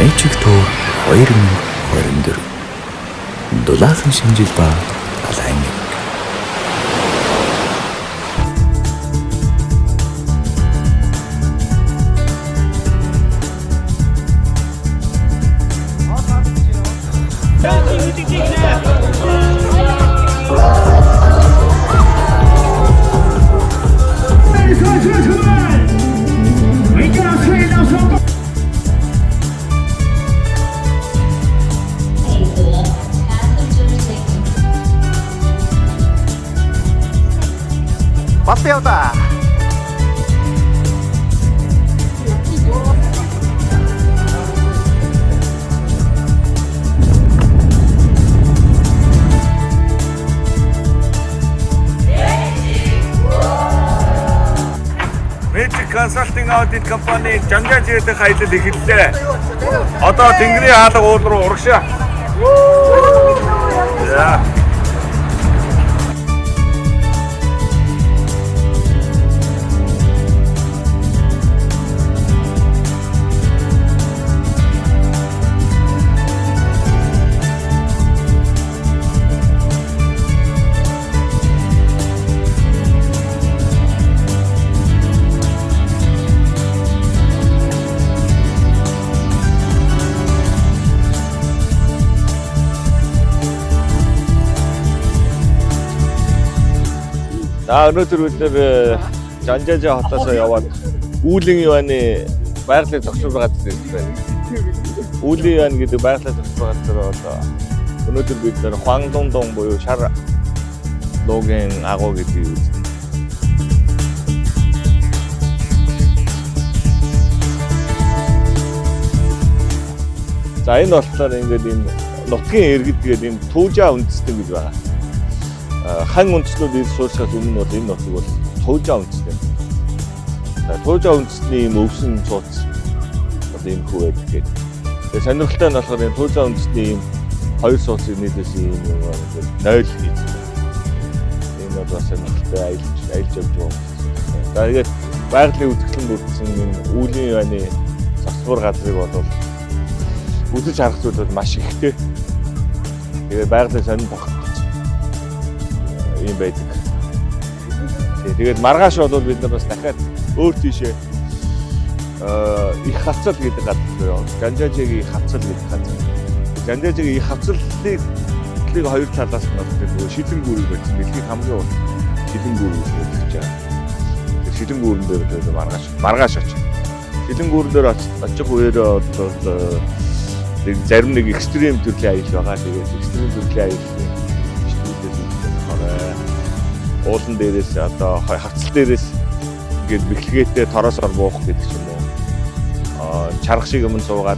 Мэжик тур 2024 Дулаасан шинжил ба далайн нэг. Бас яв да. Magic Consulting Audit компани Жанжаа зээдэх аялал эхэллээ. Одоо Тэнгэрийн хаалга уул руу урагшаа. За. Өнөөдөр бид Жанжаа хотоос яваад Үүлийн Иваны байгалийн зохицуулах газар ирж байна. Үүлийн Иван гэдэг байгалийн зохицуулах газар бол өнөөдөр бид Хуангдонгдон буюу шар логийн агуу гэдгийг үзнэ. За энэ болохоор ингээд энэ нутгийн иргэд гэдэг энэ Туужаа үндэстэн гэж байна. Хан үндэстнүүд ирж сууршихаас өмнө бол энэ нутаг бол Туужаа үндэстэн. Туужаа үндэстний юм өвсөн цууц одоо энэ хүү байдаг гэдэг. Тэгээ сонирхолтой нь болохоор энэ Туужаа үндэстний юм хоёр сууцыг нийлээс юм ингээд 0 хийж байна. Энэ бол бас сонирхолтой аялж явж байгаа. За тэгээд байгалийн үзэсгэлэн бүрдсэн энэ Үүлийн Иваны засвар газрыг бол үзэж харах зүйл бол маш ихтэй. Тэгээд байгалийн сонирхол юм байдаг. Тэгээд маргааш бол бид нар бас дахиад өөр тийшээ их хавцал гэдэг газар яваа. Жанжаагийн их хавцал гэдэг газар. Жанжаагийн их хавцлыг хоёр талаас нь нөгөө шилэн гүүрэг байсан. Дэлхийн хамгийн урт шилэн гүүрэг гэж байна. Тэр шилэн гүүрэн дээр маргааш очив. Шилэн гүүрэн дээр очих үеэр одоо зарим нэг экстрим төрлийн аял байгаа. Тэгээд экстрим төрлийн аяллаа уулан дээрээс одоо хавцал дээрээс ингээд бэлгээтэй тороосоор буух гэдэг ч юм уу. Чарах шиг юм суугаад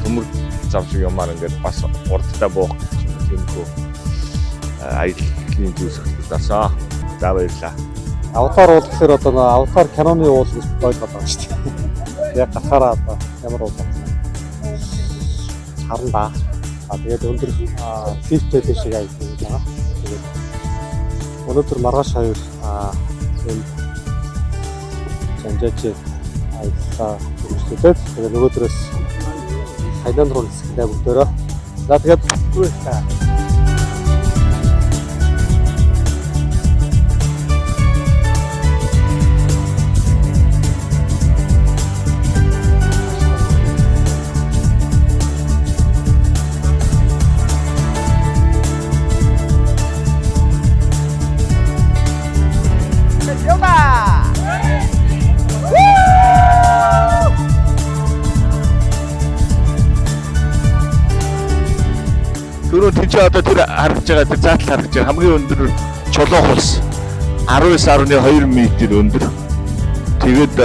төмөр зам шиг юмар ингээд бас урдтай буух гэдэг ч юм уу. Тиймгүй аяллаа зүйлсэлт дасаа. За баярлаа. Аватар уул гэхээр одоо аватар киноны уул гэж ойлгоод байгаа шүү дээ. Яг гахаараа одоо ямар уул байна. Харандаа. Тэгээд өндөр фифтэй шиг аялал хийж байгаа. Тэгээд өнөөдөр маргааш хоёр энэ Жанжаа аяллаа үргэлжлүүлээд тэгээд нөгөөдрөөс Хайнан руу нисэхдээ бүгдээрээ. За тэгээд хүрээлээ. Түрүү тийч одоо тэр харагдж байгаа тэр заатал харагдж байгаа хамгийн өндөр чулуух улс 19.2 м өндөр. Тэгээд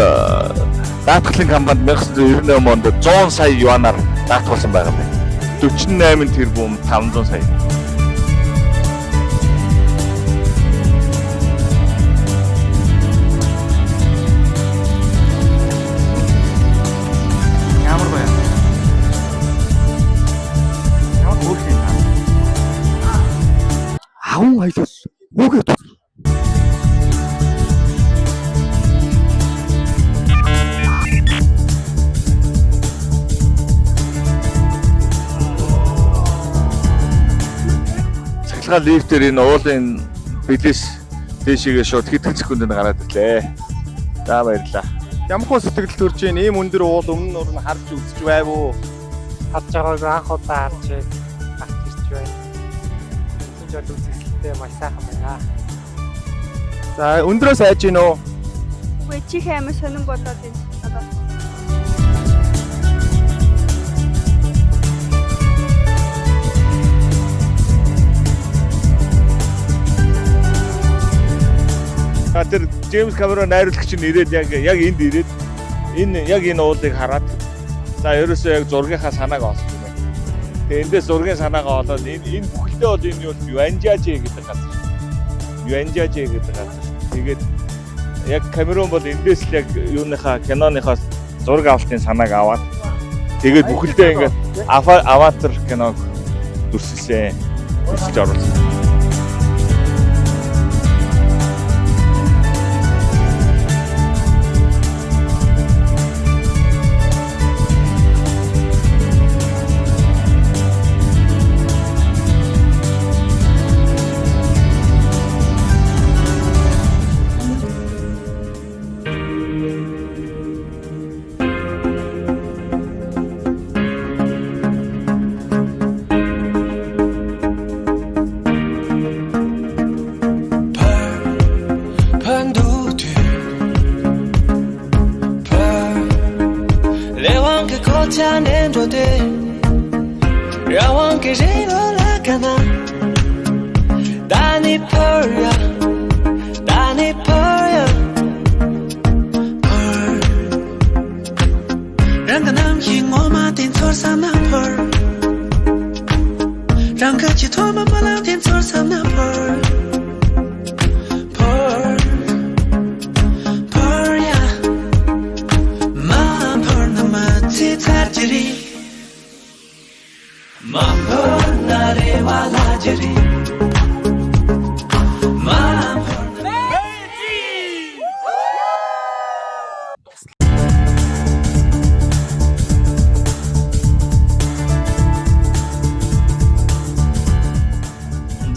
даатгалын компанид 1998 онд 100 сая юанаар даатгалсан байгаа юм. 48 тэрбум 500 сая. Аван аялал үгээд цахилгаан лифтээр энэ уулын бэлэш дэшигээ шууд хэдэн секундэд гараад ирлээ. За баярлалаа. Ямархуу сэтгэл төрж ийн ийм өндөр уул өмнө нуур нь харж үзэж байв уу? Харж байгааг анх удаа харж ирж байна. Энэ жол үзэсгэлэнтэй маш сайхан байна. За өндрөө сайж гин үү? Үгүй чихээ амар сонирн болоод энэ одоо Тэр Джеймс Камерон найруулагч нь ирээд яг энд ирээд яг энэ уулыг хараад за ерөөсөө яг зургийнхаа санааг олсон юм байна. Тэгээ эндээс зургийн санаагаа олоод энэ бүхэлдээ бол энэ юу Юанжажэ гэдэг газар. Юанжажэ гэдэг газар. Тэгээд яг Камерон бол эндээс л яг юуныхаа киноныхаа зураг авалтын санааг аваад тэгээд бүхэлдээ ингээд аватар киног дүрсэлсэн. Дүрсэлж оруулсан.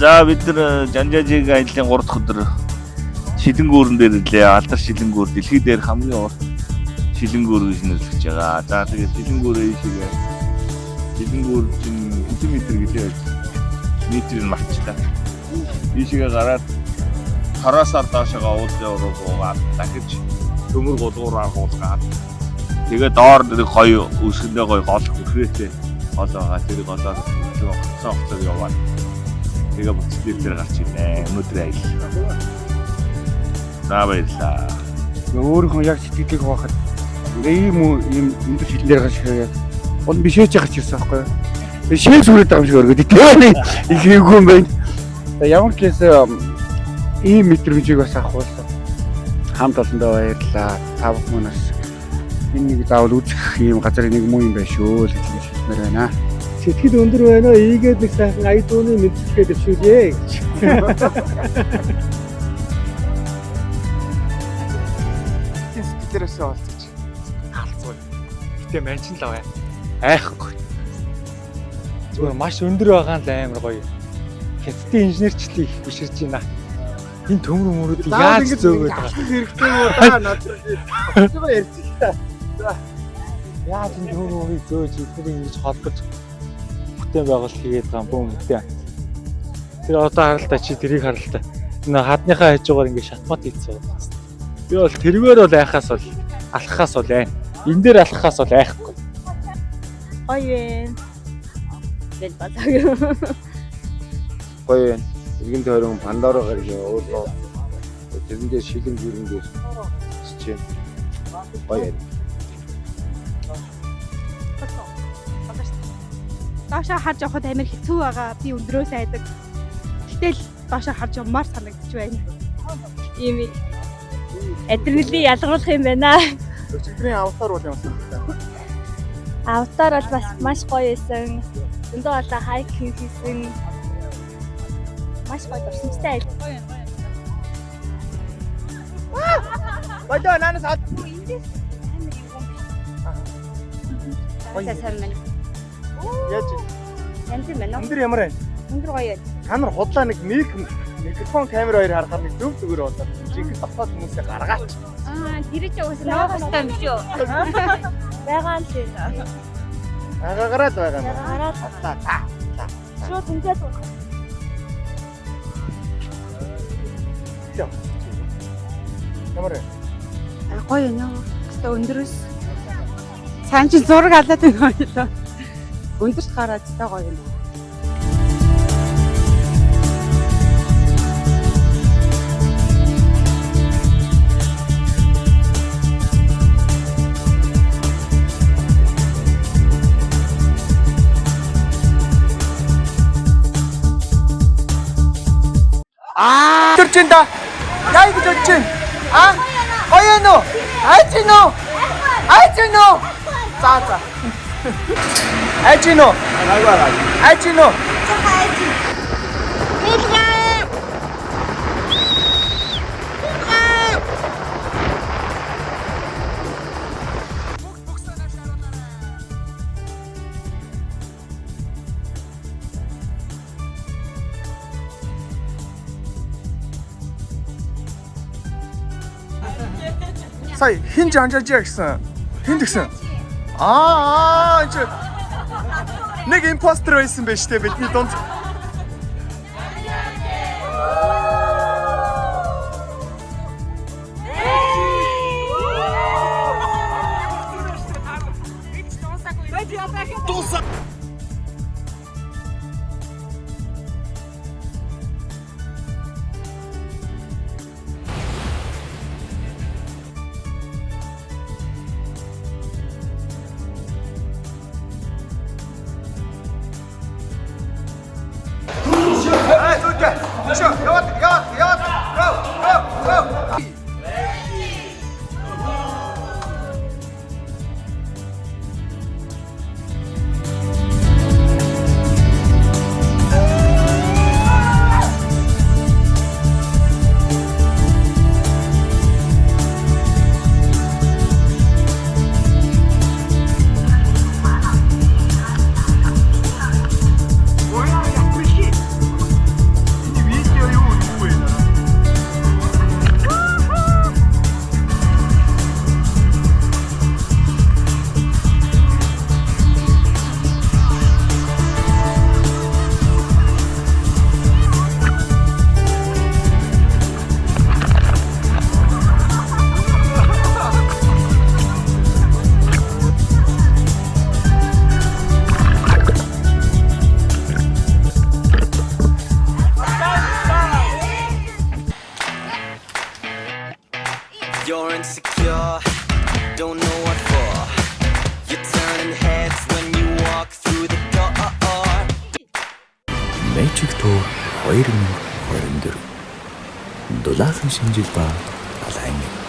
За бид нар Жанжажиг аяллаа 3 дахь өдөр шилэнгүүрэн дээр ирлээ. Алдар шилэнгүүр дэлхий дээр хамгийн урт шилэнгүүр гэж нэрлэж байгаа. За тэгээд шилэнгүүрээ ийшээ шилэнгүүр чинь хэдэн метр гэлээ метрийг марчлаа. Ийшээ гараад хараасаар доошоо уулын уруу гуугаад дахиж төмөр гулгуураар хуулгаад тэгээд доор нэг гоё өсгөндөө гоё гол хүрхээтэй гол байгаа. Тэр голоор хоцоо яваад тэгээ бүцдэр дээр гарч ирнэ. Өнөөдөр аялал. За баярлаа. Өөрийнхөө яг сэтгэлийг хавахад ийм өндөр шилэн дээр гарч ирэхээр гол бишээж гарч ирсэн байхгүй юу? Тэгээ шээл сүрээд байгаа юм шиг өргөд. Тэгээ их хийгүй юм байна. Ямар ч гэсэн ийм мэдрэмжийг бас авахулсан. Хамт олондоо баярлаа. Та бүхнээс энэ нэг заавал үзэх ийм газар нэг муу юм байна шүү л гэж хэлмээр байна. Сэтгэл өндөр байна. Ийгээд нэг сайхан ая дууны мэдрэхээ дэвшүүлье гэж. Сэтгэлээрээс олцож хаалцгүй. Гэтэ мань ч л аваа. Айхгүй. Зүгээр маш өндөр байгаа л амар гоё. Хятадын инженерчлийг их биширж байна. Энэ төмөр мөрөд яаж зөөгөөд байгаа. Хэрэгтэй юу да надад. Зүгээр ярьж байгаа. За. Яаж энэ төмөр мөрийг зөөж эдгээр ингэж холбож бүтээн байгуулалт хийгээд байгаа юм бүүмтэй. Тэр одоо харалтаа чи тэрийг харалтаа. Энэ хадныхаа хажуугаар ингэ шатмат хийцээ. Би бол тэргээр бол айхаас бол алхахаас бол айн. Энэ дээр алхахаас бол айхгүй. гоё вэ. Бэл базаа. Гоё байна. Иргэн тойрон Пандороор уулоо. Тэрэндээ шилэн гүрэндээ чичээ. Гоё байна. Доошоо харж явахад амар хэцүү байгаа. Би өндрөө сайдаг. Гэтэл доошоо харж явмаар санагдчих байна. Ийм адреналин ялгаруулах юм байна. Өчигдрийн аватар бол ямар санагдав? Аватар бол бас маш гоё байсан. Өндөө болоо хайкинг хийсэн. Маш гоё дурсамжтай айл. Бодоо наанаас Эндээс амар юм. Сайн байна. яаж Янз юм байна. өндөр ямар байна? Өндөр гоё. та нар худлаа нэг микрофон камер хоёр харахаар нэг зөв зүгээр болоод жинхэнэ татвал хүмүүсээ гаргаач. Тэр чинь уус нөгөө хөстэй юм шүү. Байгаа л тийм. Гараад байгаа юм. Гараад шууд ингээд Ямар гоё нөө. Тэ өндөрөөс цаан чи зураг алаад байгаа юм лөө. Өндөрт гараад та гоё юм. 쫄진다. 야 이거 쫄진. 아? 어예노. 알지노. 알지노. 짜자. 알지노. 알지노. 사이 힌지 앉아 잭슨 힌득슨 нэг импостер байсан байж тээ бидний дунд You're insecure, don't know what for. You're turning heads when you walk through the door. Magic Tour 2024 дулаахан шинжил ба далайн